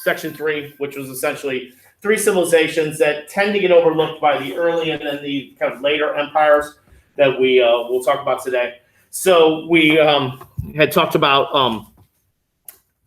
section 3, which was essentially 3 civilizations that tend to get overlooked by the early and then the kind of later empires that we'll talk about today. So we had talked about,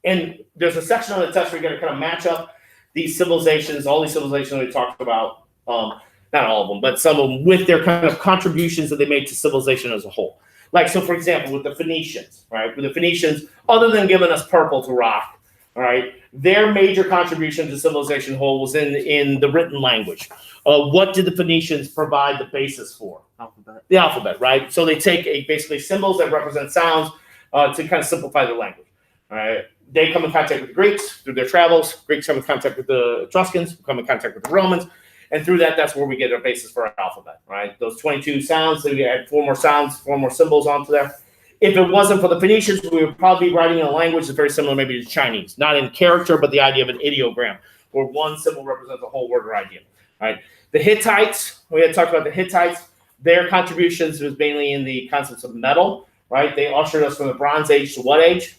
and there's a section on the test where you're going to kind of match up these civilizations, all these civilizations we talked about, not all of them, but some of them with their kind of contributions that they made to civilization as a whole. Like, so for example, with the Phoenicians, right? With the Phoenicians, other than giving us purple to rock, all right, their major contribution to civilization whole was in the written language. What did the Phoenicians provide the basis for? Alphabet. The alphabet, right? So they take basically symbols that represent sounds to kind of simplify their language, all right? They come in contact with the Greeks through their travels. Greeks come in contact with the Etruscans, come in contact with the Romans. And through that, that's where we get our basis for our alphabet, right? Those 22 sounds, so we add 4 more sounds, 4 more symbols onto there. If it wasn't for the Phoenicians, we would probably be writing in a language that's very similar maybe to Chinese. Not in character, but the idea of an ideogram, where one symbol represents a whole word or idea, right? The Hittites, we had talked about the Hittites. Their contributions was mainly in the concepts of metal, right? They ushered us from the Bronze Age to what age?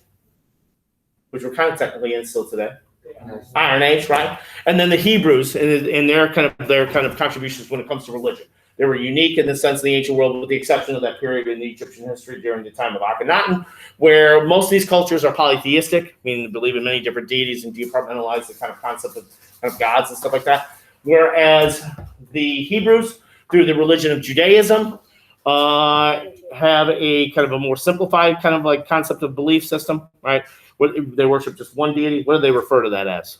Which we're kind of technically in still today. Iron Age, right? And then the Hebrews in their kind of contributions when it comes to religion. They were unique in the sense of the ancient world, with the exception of that period in the Egyptian history during the time of Akhenaten, where most of these cultures are polytheistic, meaning they believe in many different deities and departmentalize the kind of concept of kind of gods and stuff like that. Whereas the Hebrews, through the religion of Judaism, have a kind of a more simplified kind of like concept of belief system, right? They worship just one deity. What do they refer to that as?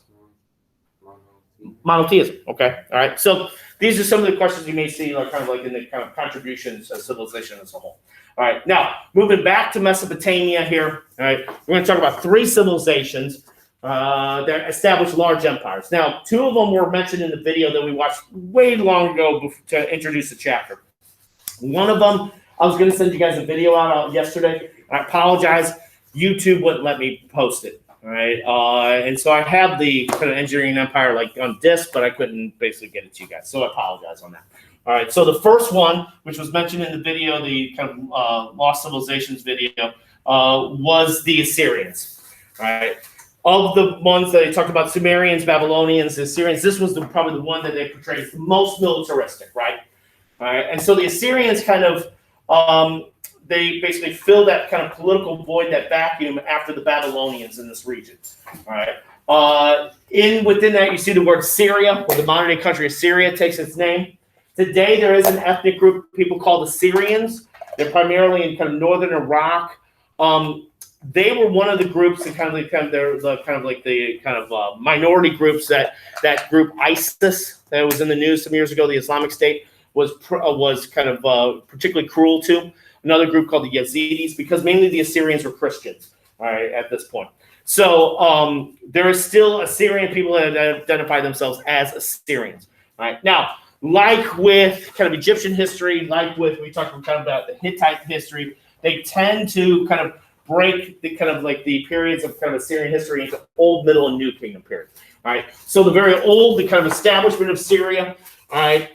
Monotheism. Okay. All right. So these are some of the questions you may see, like kind of like in the kind of contributions of civilization as a whole. All right. Now, moving back to Mesopotamia here. All right. We're going to talk about 3 civilizations that established large empires. Now, 2 of them were mentioned in the video that we watched way long ago to introduce the chapter. One of them, I was going to send you guys a video out yesterday. I apologize. YouTube wouldn't let me post it, all right? And so I have the kind of engineering empire like on disc, but I couldn't basically get it to you guys. So I apologize on that. All right, so the first one, which was mentioned in the video, the kind of Lost Civilizations video, was the Assyrians, all right? Of the ones that they talked about, Sumerians, Babylonians, Assyrians, this was probably the one that they portrayed the most militaristic, right? All right, and so the Assyrians kind of, they basically fill that kind of political void, that vacuum after the Babylonians in this region. All right. Within that, you see the word Syria, where the modern day country of Syria takes its name. Today, there is an ethnic group of people called the Syrians. They're primarily in kind of northern Iraq. They were one of the groups that minority groups that group ISIS that was in the news some years ago. The Islamic State was kind of particularly cruel to. Another group called the Yazidis, because mainly the Assyrians were Christians, all right, at this point. So there are still Assyrian people that identify themselves as Assyrians, all right? Now, like with kind of Egyptian history, like with, we talked kind of about the Hittite history, they tend to kind of break the kind of like the periods of kind of Assyrian history into Old, Middle, and New Kingdom period, all right? So the very old, the kind of establishment of Syria, all right,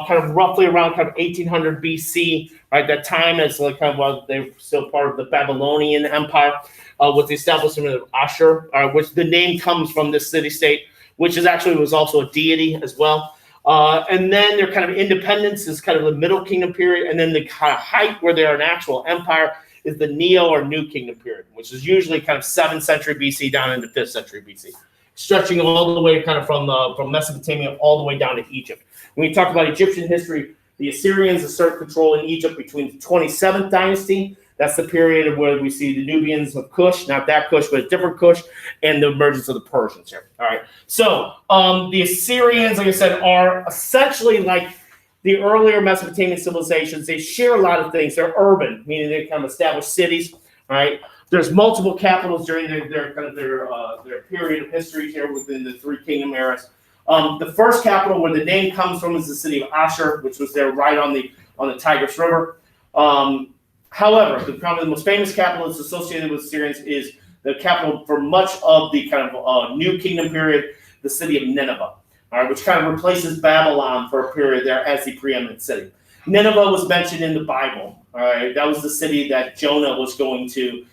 kind of roughly around kind of 1800 BC, right? That time as like kind of they were still part of the Babylonian Empire, with the establishment of Ashur, which the name comes from this city-state, which is actually was also a deity as well. And then their kind of independence is kind of the Middle Kingdom period, and then the kind of height where they're an actual empire is the Neo or New Kingdom period, which is usually kind of 7th century BC down into 5th century BC, stretching all the way kind of from Mesopotamia all the way down to Egypt. When we talk about Egyptian history, the Assyrians assert control in Egypt between the 27th dynasty. That's the period where we see the Nubians of Kush, not that Kush, but a different Kush, and the emergence of the Persians here. All right. So the Assyrians, like I said, are essentially like the earlier Mesopotamian civilizations. They share a lot of things. They're urban, meaning they kind of establish cities. All right. There's multiple capitals during their period of history here within the 3 kingdom eras. The first capital where the name comes from is the city of Ashur, which was there right on the Tigris River. However, probably the most famous capital that's associated with Assyrians is the capital for much of the kind of New Kingdom period, the city of Nineveh, all right, which kind of replaces Babylon for a period there as the preeminent city. Nineveh was mentioned in the Bible. All right, that was the city that Jonah was going to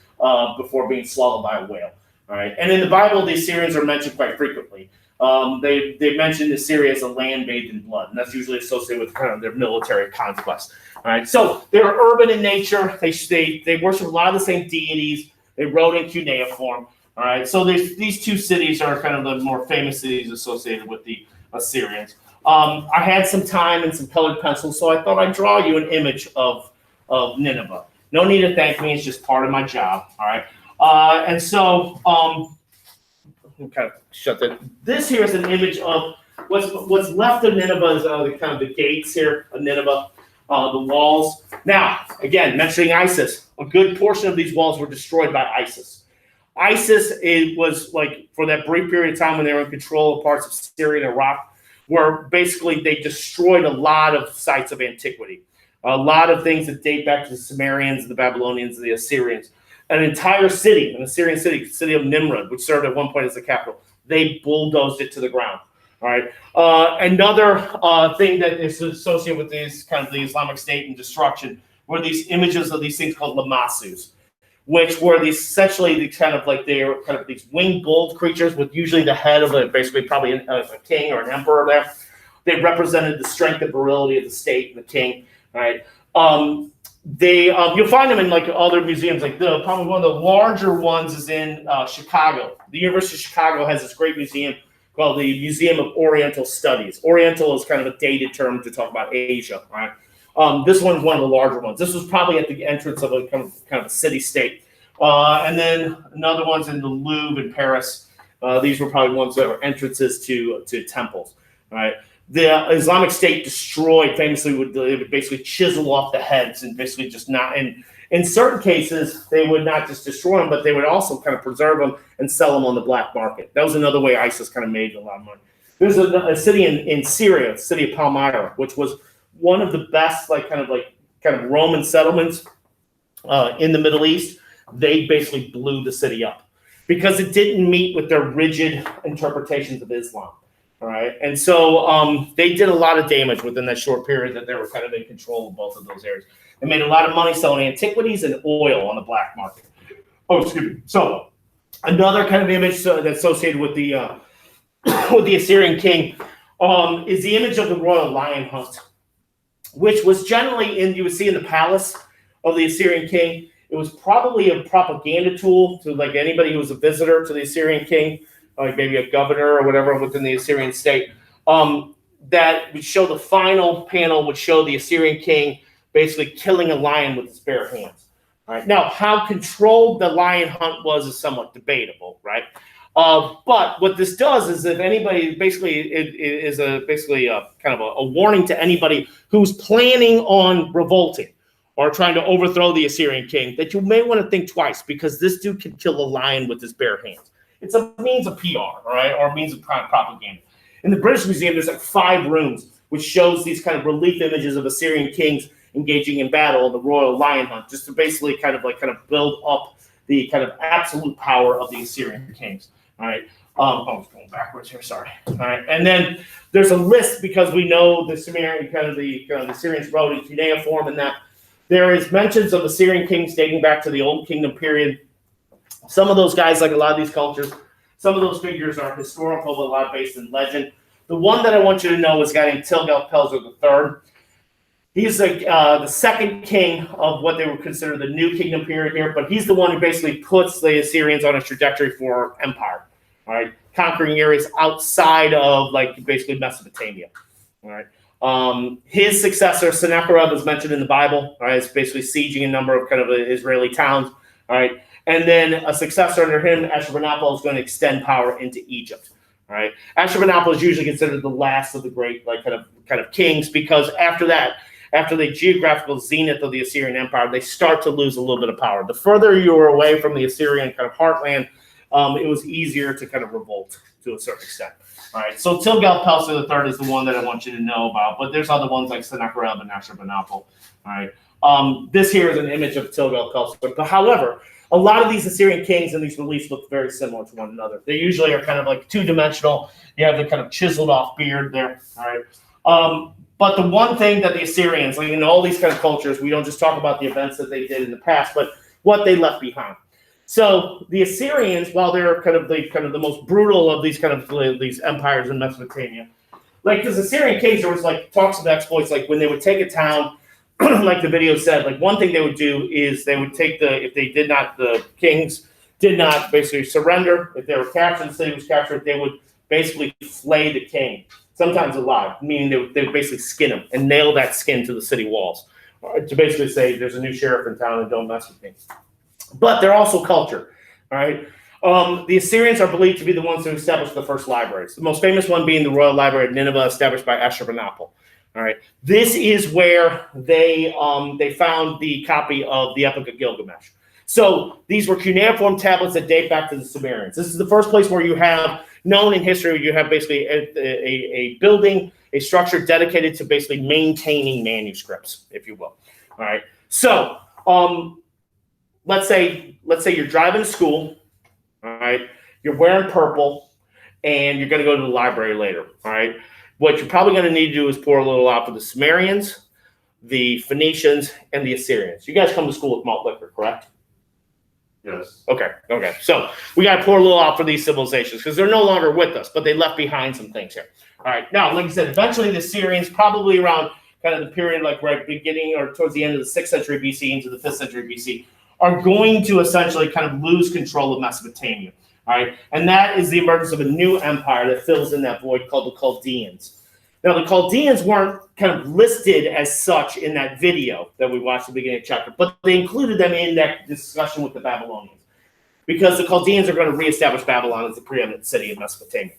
before being swallowed by a whale. All right, and in the Bible, the Assyrians are mentioned quite frequently. They mention Assyria as a land bathed in blood, and that's usually associated with kind of their military conquest. All right, so they're urban in nature. They worship a lot of the same deities. They wrote in cuneiform. All right, so these two cities are kind of the more famous cities associated with the Assyrians. I had some time and some colored pencils, so I thought I'd draw you an image of Nineveh. No need to thank me; it's just part of my job. All right, and so kind of shut that. This here is an image of what's left of Nineveh is the kind of the gates here of Nineveh, the walls. Now, again, mentioning ISIS, a good portion of these walls were destroyed by ISIS. ISIS was like for that brief period of time when they were in control of parts of Syria and Iraq, where basically they destroyed a lot of sites of antiquity, a lot of things that date back to the Sumerians, the Babylonians, the Assyrians. An entire city, an Assyrian city, city of Nimrud, which served at one point as the capital, they bulldozed it to the ground. All right. Another thing that is associated with these kind of the Islamic State and destruction were these images of these things called lamassus, which were essentially the kind of like they were kind of these winged bull creatures with usually the head of basically probably a king or an emperor there. They represented the strength and virility of the state and the king. Right. You'll find them in like other museums. Like probably one of the larger ones is in Chicago. The University of Chicago has this great museum called the Museum of Oriental Studies. Oriental is kind of a dated term to talk about Asia, right? This one's one of the larger ones. This was probably at the entrance of a kind of a city-state. And then another one's in the Louvre in Paris. These were probably ones that were entrances to temples, right? The Islamic State destroyed famously they would basically chisel off the heads and basically just not. And in certain cases, they would not just destroy them, but they would also kind of preserve them and sell them on the black market. That was another way ISIS kind of made a lot of money. There's a city in Syria, the city of Palmyra, which was one of the best kind of Roman settlements in the Middle East. They basically blew the city up because it didn't meet with their rigid interpretations of Islam. All right. And so they did a lot of damage within that short period that they were kind of in control of both of those areas. They made a lot of money selling antiquities and oil on the black market. Oh, excuse me. So another kind of image that's associated with the Assyrian king is the image of the royal lion hunt, which was generally you would see in the palace of the Assyrian king. It was probably a propaganda tool to like anybody who was a visitor to the Assyrian king, like maybe a governor or whatever within the Assyrian state, that would show the final panel would show the Assyrian king basically killing a lion with his bare hands. All right. Now, how controlled the lion hunt was is somewhat debatable, right? But what this does is if anybody basically it is a kind of a warning to anybody who's planning on revolting or trying to overthrow the Assyrian king that you may want to think twice because this dude can kill a lion with his bare hands. It's a means of PR, all right, or a means of propaganda. In the British Museum, there's like 5 rooms which shows these kind of relief images of Assyrian kings engaging in battle in the royal lion hunt, just to basically kind of build up the kind of absolute power of the Assyrian kings. All right. I was going backwards here. Sorry. All right. And then there's a list because we know the Sumerian the Assyrians wrote in cuneiform, and that there is mentions of Assyrian kings dating back to the Old Kingdom period. Some of those guys, like a lot of these cultures, some of those figures are historical, but a lot based in legend. The one that I want you to know is a guy named Tiglath-Pileser III. He's the second king of what they would consider the New Kingdom period here, but he's the one who basically puts the Assyrians on a trajectory for empire, all right, conquering areas outside of basically Mesopotamia, all right. His successor, Sennacherib, is mentioned in the Bible, all right, it's basically sieging a number of kind of Israeli towns, all right, and then a successor under him, Ashurbanipal, is going to extend power into Egypt. All right, Ashurbanipal is usually considered the last of the great kind of kings because after that, after the geographical zenith of the Assyrian Empire, they start to lose a little bit of power. The further you were away from the Assyrian kind of heartland, it was easier to kind of revolt to a certain extent. All right, so Tiglath-Pileser III is the one that I want you to know about, but there's other ones like Sennacherib and Ashurbanipal. All right, this here is an image of Tiglath-Pileser, but however, a lot of these Assyrian kings in these reliefs look very similar to one another. They usually are kind of like two-dimensional. You have the kind of chiseled off beard there. All right. But the one thing that the Assyrians, in all these kind of cultures, we don't just talk about the events that they did in the past, but what they left behind. So the Assyrians, while they're kind of the most brutal of these these empires in Mesopotamia, like because Assyrian kings, there was like talks of exploits, like when they would take a town, like the video said, like one thing they would do is they would take the kings did not basically surrender. If they were captured, the city was captured, they would basically flay the king, sometimes alive, meaning they would basically skin him and nail that skin to the city walls to basically say there's a new sheriff in town and don't mess with me. But they're also culture, all right? The Assyrians are believed to be the ones who established the first libraries. The most famous one being the Royal Library of Nineveh, established by Ashurbanipal. All right, this is where they found the copy of the Epic of Gilgamesh. So these were cuneiform tablets that date back to the Sumerians. This is the first place where you have known in history where you have basically a building, a structure dedicated to basically maintaining manuscripts, if you will. All right, so let's say you're driving to school. All right, you're wearing purple, and you're going to go to the library later. All right, what you're probably going to need to do is pour a little out for the Sumerians, the Phoenicians, and the Assyrians. You guys come to school with malt liquor, correct? Yes. Okay. So we got to pour a little out for these civilizations because they're no longer with us, but they left behind some things here. All right. Now, like I said, eventually the Assyrians, probably around kind of the period like right beginning or towards the end of the 6th century BC into the 5th century BC, are going to essentially kind of lose control of Mesopotamia. All right. And that is the emergence of a new empire that fills in that void called the Chaldeans. Now, the Chaldeans weren't kind of listed as such in that video that we watched at the beginning of the chapter, but they included them in that discussion with the Babylonians because the Chaldeans are going to reestablish Babylon as the preeminent city of Mesopotamia.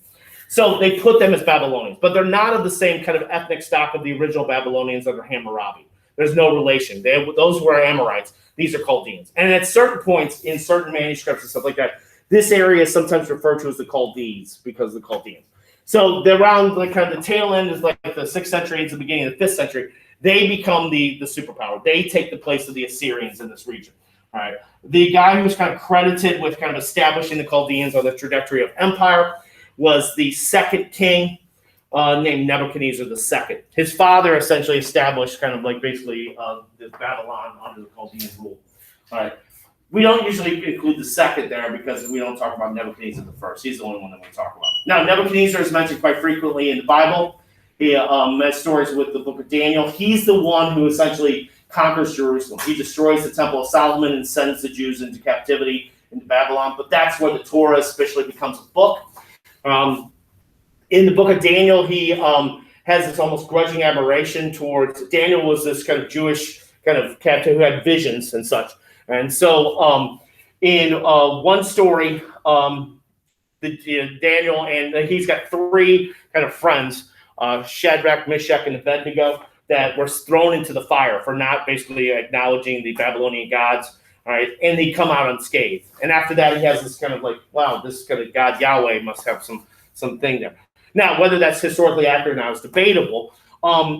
So they put them as Babylonians, but they're not of the same kind of ethnic stock of the original Babylonians under Hammurabi. There's no relation. Those were Amorites. These are Chaldeans. And at certain points in certain manuscripts and stuff like that, this area is sometimes referred to as the Chaldees because of the Chaldeans. So they're around like kind of the tail end is like the 6th century into the beginning of the 5th century. They become the superpower. They take the place of the Assyrians in this region. All right. The guy who was kind of credited with kind of establishing the Chaldeans on the trajectory of empire was the second king named Nebuchadnezzar II. His father essentially established kind of like basically this Babylon under the Chaldean rule. All right. We don't usually include the second there because we don't talk about Nebuchadnezzar the first. He's the only one that we talk about. Now, Nebuchadnezzar is mentioned quite frequently in the Bible. He has stories with the book of Daniel. He's the one who essentially conquers Jerusalem. He destroys the Temple of Solomon and sends the Jews into captivity into Babylon. But that's where the Torah officially becomes a book. In the book of Daniel, he has this almost grudging admiration towards Daniel. Was this kind of Jewish kind of captive who had visions and such. And so in one story, Daniel, and he's got three kind of friends, Shadrach, Meshach, and Abednego, that were thrown into the fire for not basically acknowledging the Babylonian gods. All right, and they come out unscathed. And after that, he has this kind of like, wow, this kind of God Yahweh must have some thing there. Now, whether that's historically accurate now is debatable.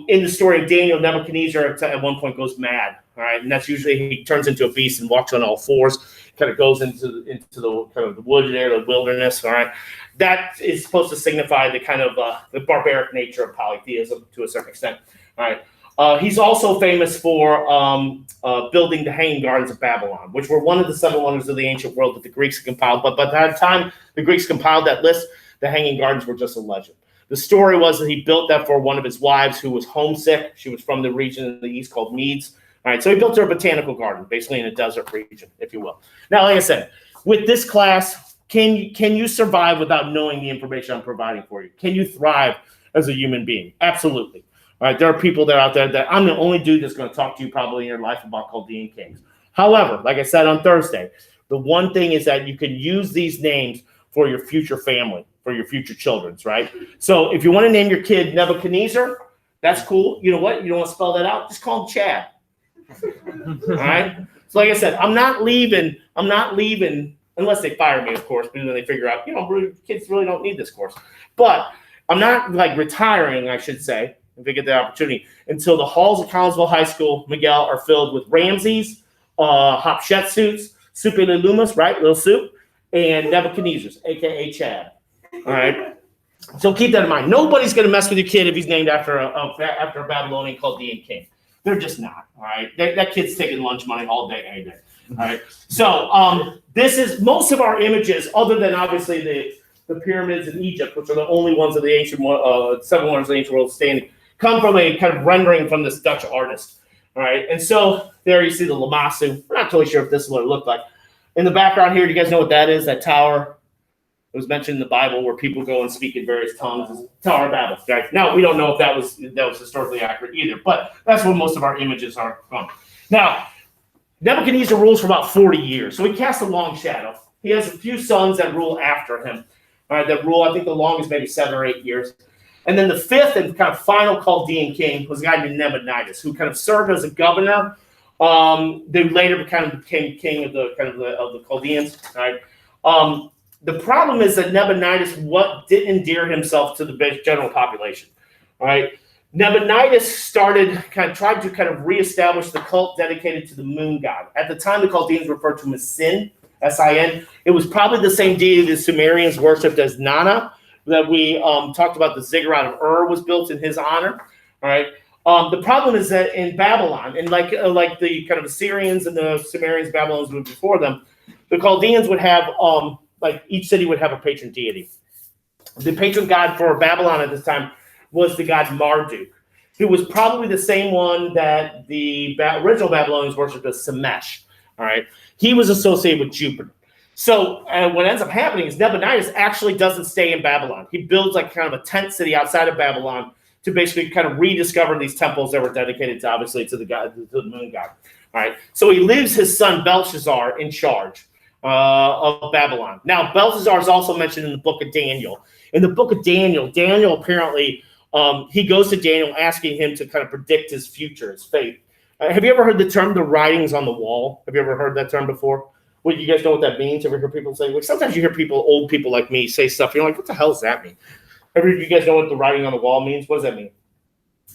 In the story of Daniel, Nebuchadnezzar at one point goes mad. All right, and that's usually he turns into a beast and walks on all fours, kind of goes into the kind of the wood there, the wilderness. All right, that is supposed to signify the kind of the barbaric nature of polytheism to a certain extent. All right, he's also famous for building the Hanging Gardens of Babylon, which were one of the 7 wonders of the ancient world that the Greeks compiled. But by the time the Greeks compiled that list, the Hanging Gardens were just a legend. The story was that he built that for one of his wives who was homesick. She was from the region in the east called Medes. All right, so he built her a botanical garden, basically in a desert region, if you will. Now, like I said, with this class, can you survive without knowing the information I'm providing for you? Can you thrive as a human being? Absolutely. All right, there are people that are out there that I'm the only dude that's going to talk to you probably in your life about Chaldean kings. However, like I said on Thursday, the one thing is that you can use these names for your future family, for your future children's, right? So if you want to name your kid Nebuchadnezzar, that's cool. You know what? You don't want to spell that out? Just call him Chad. All right. So like I said, I'm not leaving unless they fire me, of course, because then they figure out, kids really don't need this course. But I'm not like retiring, I should say, if they get the opportunity, until the halls of Collinsville High School, Miguel, are filled with Ramses, Hatshepsuts, Suppiluliumas, right, Little Soup, and Nebuchadnezzars, aka Chad. All right. So keep that in mind. Nobody's going to mess with your kid if he's named after a Babylonian Chaldean king. They're just not. All right. That kid's taking lunch money all day, any day. All right. So this is most of our images, other than obviously the pyramids in Egypt, which are the only ones of the ancient 7 wonders of the ancient world standing, come from a kind of rendering from this Dutch artist. All right. And so there you see the Lamassu. We're not totally sure if this is what it looked like. In the background here, do you guys know what that is? That tower? It was mentioned in the Bible where people go and speak in various tongues. Tower of Babel. Right? Now, we don't know if that was historically accurate either, but that's where most of our images are from. Now, Nebuchadnezzar rules for about 40 years, so he casts a long shadow. He has a few sons that rule after him. All right, that rule, I think the longest maybe 7 or 8 years. And then the fifth and kind of final Chaldean king was a guy named Nabonidus, who kind of served as a governor. They later kind of became king of the Chaldeans. Right. The problem is that Nabonidus didn't endear himself to the general population. All right. Nabonidus tried to reestablish the cult dedicated to the moon god. At the time, the Chaldeans referred to him as Sin, S-I-N. It was probably the same deity the Sumerians worshipped as Nana, that we talked about. The ziggurat of Ur was built in his honor. All right. The problem is that in Babylon, and like the kind of Assyrians and the Sumerians, Babylonians were before them, the Chaldeans would have each city would have a patron deity. The patron god for Babylon at this time was the god Marduk, who was probably the same one that the original Babylonians worshipped as Semesh. All right, he was associated with Jupiter. So what ends up happening is Nabonidus actually doesn't stay in Babylon. He builds kind of a tent city outside of Babylon to basically kind of rediscover these temples that were dedicated to, obviously, to the moon god. All right, so he leaves his son Belshazzar in charge of Babylon. Now, Belshazzar is also mentioned in the book of Daniel. In the book of Daniel apparently, he goes to Daniel asking him to kind of predict his future, his fate. Have you ever heard the term "the writings on the wall"? Have you ever heard that term before? Well, you guys know what that means? Ever hear people say? Like, sometimes you hear old people like me, say stuff. And you're like, what the hell does that mean? You guys know what the writing on the wall means? What does that mean?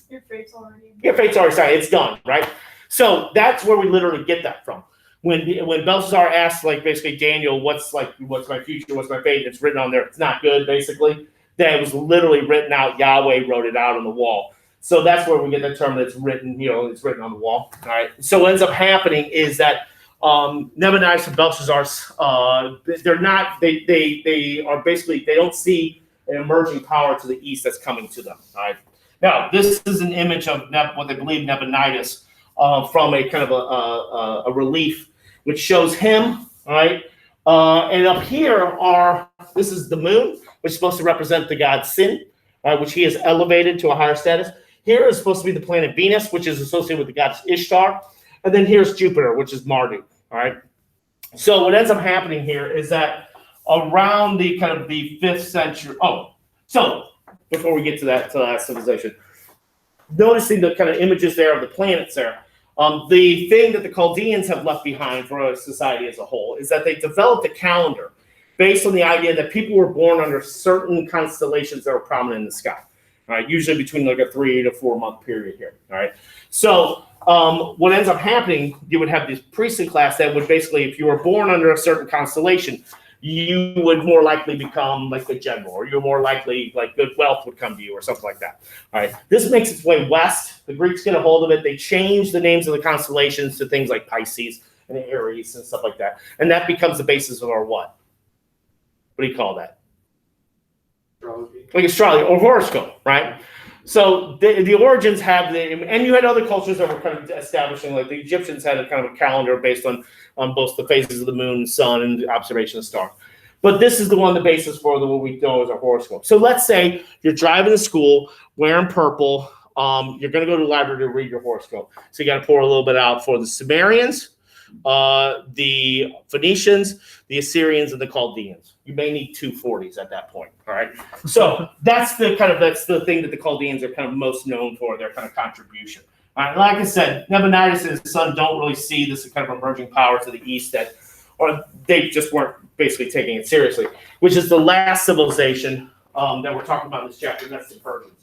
Your fate's already. Your fate's already signed. It's done, right? So that's where we literally get that from. When Belshazzar asks, basically, Daniel, what's my future? What's my fate? It's written on there. It's not good, basically. That was literally written out. Yahweh wrote it out on the wall. So that's where we get the term that's written. It's written on the wall. All right. So what ends up happening is that Nabonidus and Belshazzar, they're not. They are basically, they don't see an emerging power to the east that's coming to them. All right. Now, this is an image of what they believe Nabonidus from a kind of a relief, which shows him. All right. And up here this is the moon, which is supposed to represent the god Sin, which he has elevated to a higher status. Here is supposed to be the planet Venus, which is associated with the goddess Ishtar. And then here's Jupiter, which is Marduk. All right. So what ends up happening here is that around the kind of the 5th century. So before we get to that civilization, noticing the kind of images there of the planets there, the thing that the Chaldeans have left behind for a society as a whole is that they developed a calendar based on the idea that people were born under certain constellations that were prominent in the sky. All right, usually between a 3 to 4 month period here. All right. So what ends up happening, you would have this priesthood class that would basically, if you were born under a certain constellation, you would more likely become like a general, or you're more likely good wealth would come to you or something like that. All right. This makes its way west. The Greeks get a hold of it. They change the names of the constellations to things like Pisces and Aries and stuff like that. And that becomes the basis of our what? What do you call that? Astrology. Like astrology or horoscope, right? So the origins have and you had other cultures that were kind of establishing, like the Egyptians had a kind of a calendar based on both the phases of the moon, sun, and the observation of stars. But this is the basis for what we know as a horoscope. So let's say you're driving to school wearing purple. You're going to go to the library to read your horoscope. So you got to pour a little bit out for the Sumerians, the Phoenicians, the Assyrians, and the Chaldeans. You may need 240s at that point. All right. So that's the thing that the Chaldeans are kind of most known for, their kind of contribution. All right. Like I said, Nabonidus and his son don't really see this as kind of emerging power to the east or they just weren't basically taking it seriously, which is the last civilization that we're talking about in this chapter. That's the Persians.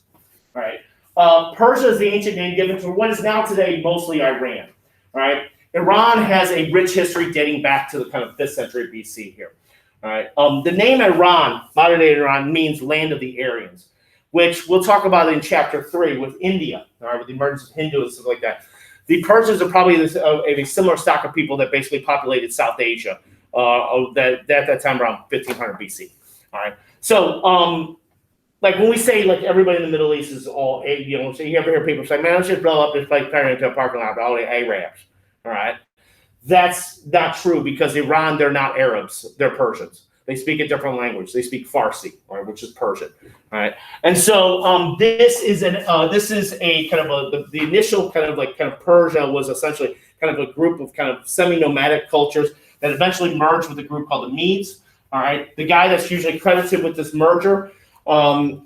All right. Persia is the ancient name given to what is now today mostly Iran. All right. Iran has a rich history dating back to the kind of 5th century BC here. All right. The name Iran, modern day Iran, means land of the Aryans, which we'll talk about in chapter 3 with India, all right, with the emergence of Hindu and stuff like that. The Persians are probably a similar stock of people that basically populated South Asia at that time around 1500 BC. All right. So, like when we say like everybody in the Middle East is all, you know, so you ever hear people say, man, let's just blow up this place, turn it into a parking lot, all the Arabs. All right. That's not true because Iran, they're not Arabs, they're Persians. They speak a different language. They speak Farsi, right, which is Persian. All right. And so this is a kind of the initial kind of Persia was essentially kind of a group of kind of semi-nomadic cultures that eventually merged with a group called the Medes. All right. The guy that's usually credited with this merger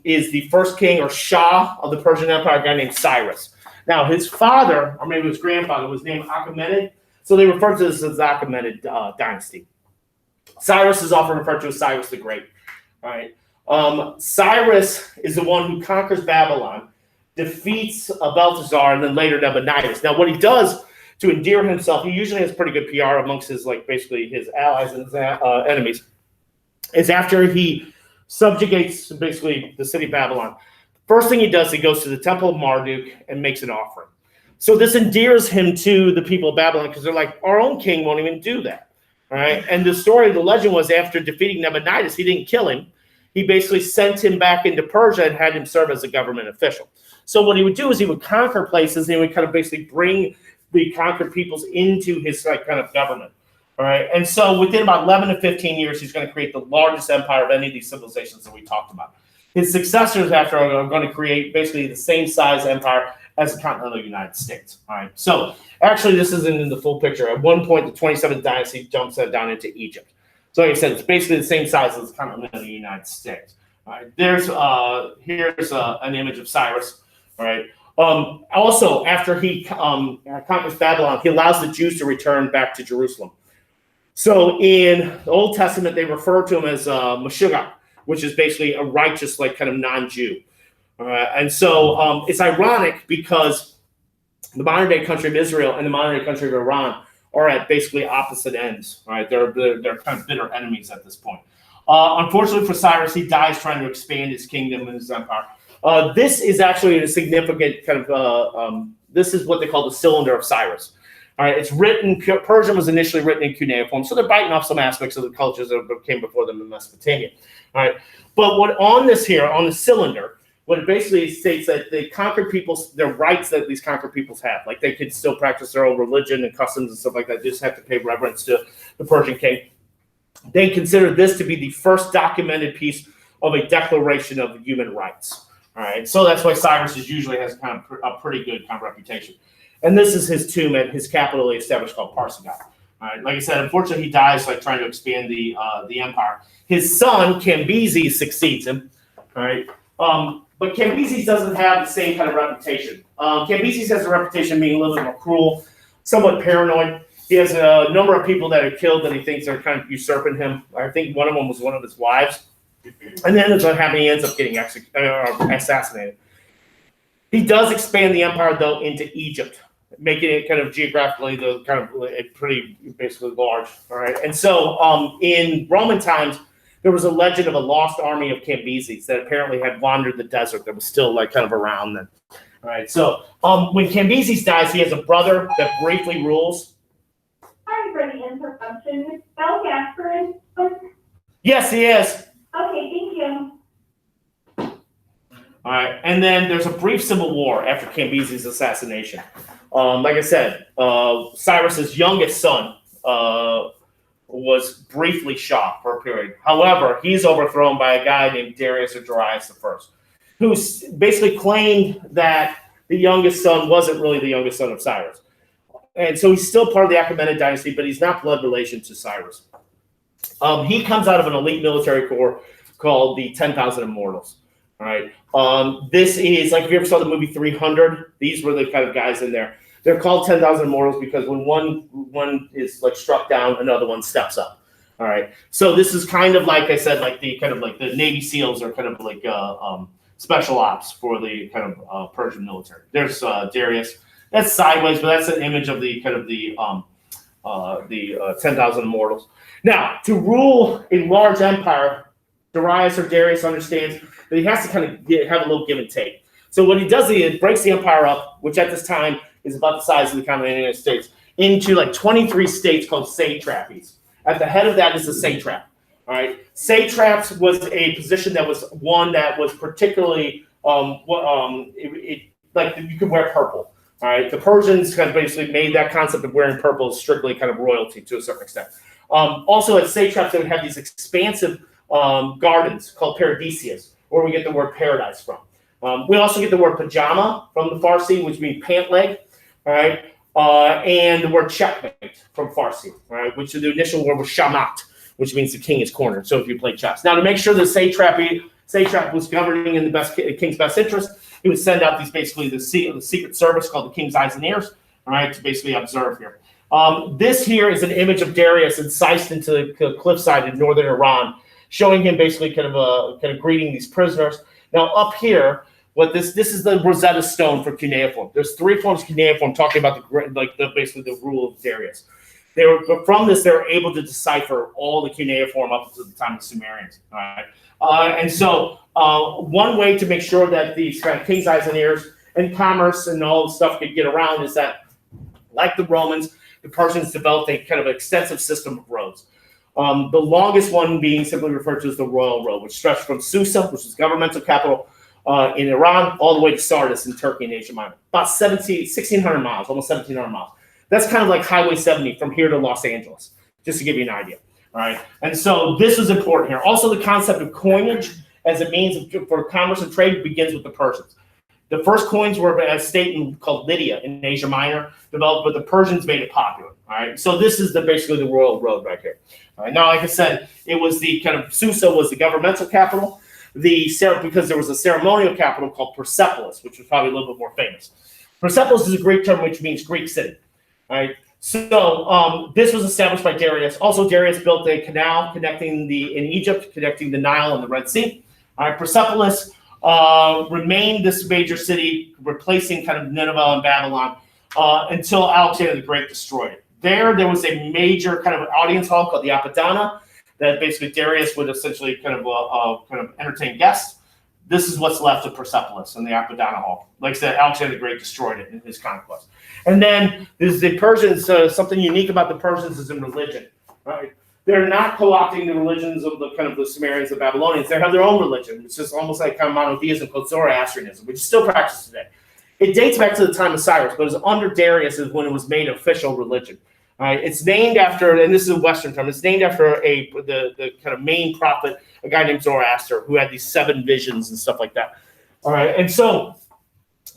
is the first king or Shah of the Persian Empire, a guy named Cyrus. Now, his father, or maybe his grandfather, was named Achaemenid. So they refer to this as the Achaemenid dynasty. Cyrus is often referred to as Cyrus the Great. All right. Cyrus is the one who conquers Babylon, defeats Belteshazzar, and then later Nabonidus. Now, what he does to endear himself, he usually has pretty good PR amongst his, like, basically his allies and his enemies, is after he subjugates basically the city of Babylon. First thing he does, he goes to the temple of Marduk and makes an offering. So this endears him to the people of Babylon because they're like, our own king won't even do that. All right. And the story, the legend was after defeating Nabonidus, he didn't kill him. He basically sent him back into Persia and had him serve as a government official. So what he would do is he would conquer places and he would kind of basically bring the conquered peoples into his like kind of government. All right. And so within about 11 to 15 years, he's going to create the largest empire of any of these civilizations that we talked about. His successors after are going to create basically the same size empire as the continental United States. All right. So actually, this isn't in the full picture. At one point, the 27th dynasty jumps down into Egypt. So like I said, it's basically the same size as the continental United States. All right. Here's an image of Cyrus. All right. Also, after he conquers Babylon, he allows the Jews to return back to Jerusalem. So in the Old Testament, they refer to him as Meshuggah, which is basically a righteous, like kind of non-Jew. And so it's ironic because the modern day country of Israel and the modern day country of Iran are at basically opposite ends. Right? They're kind of bitter enemies at this point. Unfortunately for Cyrus, he dies trying to expand his kingdom and his empire. This is actually a significant kind of, this is what they call the cylinder of Cyrus. All right, it's written, Persian was initially written in cuneiform, so they're biting off some aspects of the cultures that came before them in Mesopotamia. All right, but what on this here, on the cylinder, what it basically states that the conquered peoples, their rights that these conquered peoples have, like they could still practice their own religion and customs and stuff like that, they just have to pay reverence to the Persian king. They consider this to be the first documented piece of a declaration of human rights. All right, so that's why Cyrus usually has kind of a pretty good kind of reputation. And this is his tomb at his capital he established called Parsagat. All right, like I said, unfortunately he dies like trying to expand the empire. His son Cambyses succeeds him. All right, but Cambyses doesn't have the same kind of reputation. Cambyses has a reputation of being a little bit more cruel, somewhat paranoid. He has a number of people that are killed that he thinks are kind of usurping him. I think one of them was one of his wives. And then ends up having, he ends up getting assassinated. He does expand the empire though into Egypt, making it kind of geographically the kind of pretty basically large. All right, and so in Roman times there was a legend of a lost army of Cambyses that apparently had wandered the desert that was still like kind of around then. All right, so when Cambyses dies, he has a brother that briefly rules. Sorry for the interruption. Is Bel Gasper? Yes, he is. Okay, thank you. All right, and then there's a brief civil war after Cambyses' assassination. Like I said, Cyrus's youngest son was briefly shot for a period. However, he's overthrown by a guy named Darius or Darius I, who basically claimed that the youngest son wasn't really the youngest son of Cyrus. And so he's still part of the Achaemenid dynasty, but he's not blood relation to Cyrus. He comes out of an elite military corps called the 10,000 Immortals. All right. This is like if you ever saw the movie 300, these were the kind of guys in there. They're called 10,000 Immortals because when one is like struck down, another one steps up. All right. So this is kind of like I said, like the kind of like the Navy SEALs are kind of like special ops for the kind of Persian military. There's Darius. That's sideways, but that's an image of the kind of the 10,000 Immortals. Now, to rule a large empire, Darius or Darius understands that he has to kind of have a little give and take. So what he does is he breaks the empire up, which at this time is about the size of the continental United States, into like 23 states called satrapies. At the head of that is the satrap. All right, satraps was a position that was one that was particularly like you could wear purple. All right, the Persians kind of basically made that concept of wearing purple strictly kind of royalty to a certain extent. Also, at satraps, they would have these expansive gardens called paradisias, where we get the word paradise from. We also get the word pajama from the Farsi, which means pant leg. All right, and the word checkmate from Farsi, right, which the initial word was shamat, which means the king is cornered. So if you play chess. Now, to make sure the satrap was governing in the king's best interest, he would send out these basically the secret service called the king's eyes and ears, all right, to basically observe here. This here is an image of Darius incised into the cliffside in northern Iran, showing him basically kind of greeting these prisoners. Now up here, what this is the Rosetta Stone for cuneiform. There's 3 forms of cuneiform talking about basically the rule of Darius. But from this, they were able to decipher all the cuneiform up to the time of the Sumerians. All right. And so one way to make sure that these kind of king's eyes and ears and commerce and all the stuff could get around is that, like the Romans, the Persians developed a kind of extensive system of roads. The longest one being simply referred to as the Royal Road, which stretched from Susa, which is governmental capital in Iran, all the way to Sardis in Turkey and Asia Minor. About 1,600 miles, almost 1,700 miles. That's kind of like Highway 70 from here to Los Angeles, just to give you an idea. All right, and so this is important here. Also, the concept of coinage as a means for commerce and trade begins with the Persians. The first coins were a state called Lydia in Asia Minor, developed, but the Persians made it popular. All right, so this is basically the Royal Road right here. All right, now, like I said, it was the kind of Susa was the governmental capital. Because there was a ceremonial capital called Persepolis, which was probably a little bit more famous. Persepolis is a Greek term which means Greek city. All right, so this was established by Darius. Also, Darius built a canal in Egypt, connecting the Nile and the Red Sea. All right, Persepolis remained this major city, replacing kind of Nineveh and Babylon until Alexander the Great destroyed it. There was a major kind of audience hall called the Apadana that basically Darius would essentially kind of entertain guests. This is what's left of Persepolis and the Apadana Hall. Like I said, Alexander the Great destroyed it in his conquest. And then there's the Persians. Something unique about the Persians is in religion. Right? They're not co-opting the religions of the Sumerians, the Babylonians. They have their own religion. It's just almost like kind of monotheism called Zoroastrianism, which is still practiced today. It dates back to the time of Cyrus, but it was under Darius is when it was made official religion. All right, it's named after, and this is a Western term. It's named after the kind of main prophet, a guy named Zoroaster, who had these 7 visions and stuff like that. All right, and so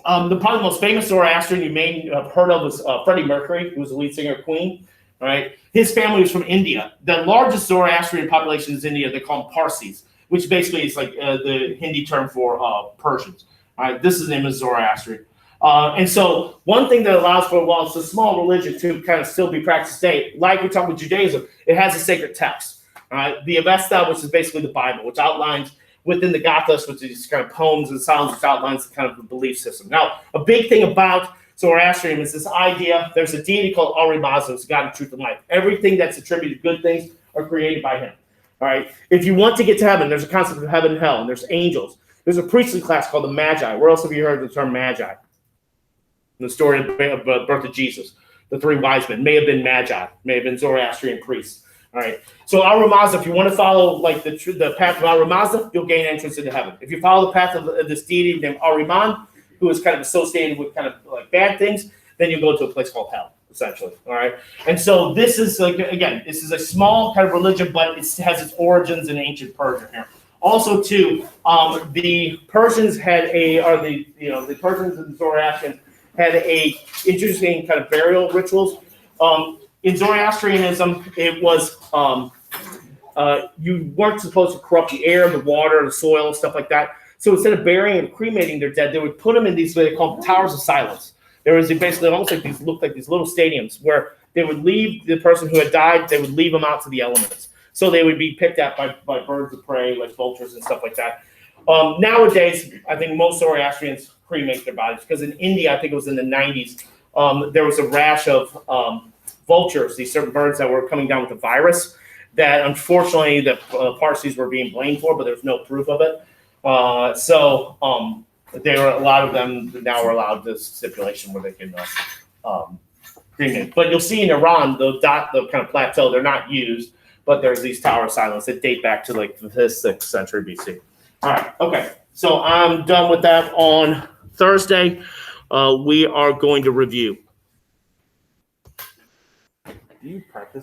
the probably most famous Zoroastrian you may have heard of was Freddie Mercury, who was the lead singer of Queen. All right, his family was from India. The largest Zoroastrian population is India. They call them Parsis, which basically is like the Hindi term for Persians. All right, this is the name of Zoroastrian. And so one thing that allows for, while it's a small religion, to kind of still be practiced today, like we're talking about Judaism, it has a sacred text. All right, the Avesta, which is basically the Bible, which outlines within the Gathas, which is kind of poems and songs, which outlines the kind of the belief system. Now, a big thing about Zoroastrianism is this idea, there's a deity called Mazda, who's God of truth and life. Everything that's attributed to good things are created by him. All right, if you want to get to heaven, there's a concept of heaven and hell, and there's angels. There's a priestly class called the Magi. Where else have you heard the term Magi? The story of the birth of Jesus, the 3 wise men may have been Magi, may have been Zoroastrian priests. All right. So Ahura Mazda, if you want to follow like the path of Ahura Mazda, you'll gain entrance into heaven. If you follow the path of this deity named Ahriman, who is kind of associated with kind of like bad things, then you go to a place called hell, essentially. All right. And so this is like, again, this is a small kind of religion, but it has its origins in ancient Persia here. Also, too, the Persians had the Persians and Zoroastrian had a interesting kind of burial rituals. In Zoroastrianism, it was you weren't supposed to corrupt the air, the water, the soil, stuff like that. So instead of burying and cremating their dead, they would put them in these what they call towers of silence. There was basically almost like looked like these little stadiums where they would leave the person who had died. They would leave them out to the elements, so they would be picked at by birds of prey like vultures and stuff like that. Nowadays, I think most Zoroastrians cremate their bodies because in India, I think it was in the 90s, there was a rash of vultures, these certain birds that were coming down with a virus that unfortunately the Parsis were being blamed for, but there's no proof of it. So a lot of them now are allowed this stipulation where they can cremate. But you'll see in Iran, the kind of plateau, they're not used, but there's these tower silence that date back to like the 6th century BC. All right, okay. So I'm done with that. On Thursday, we are going to review. Do you practice?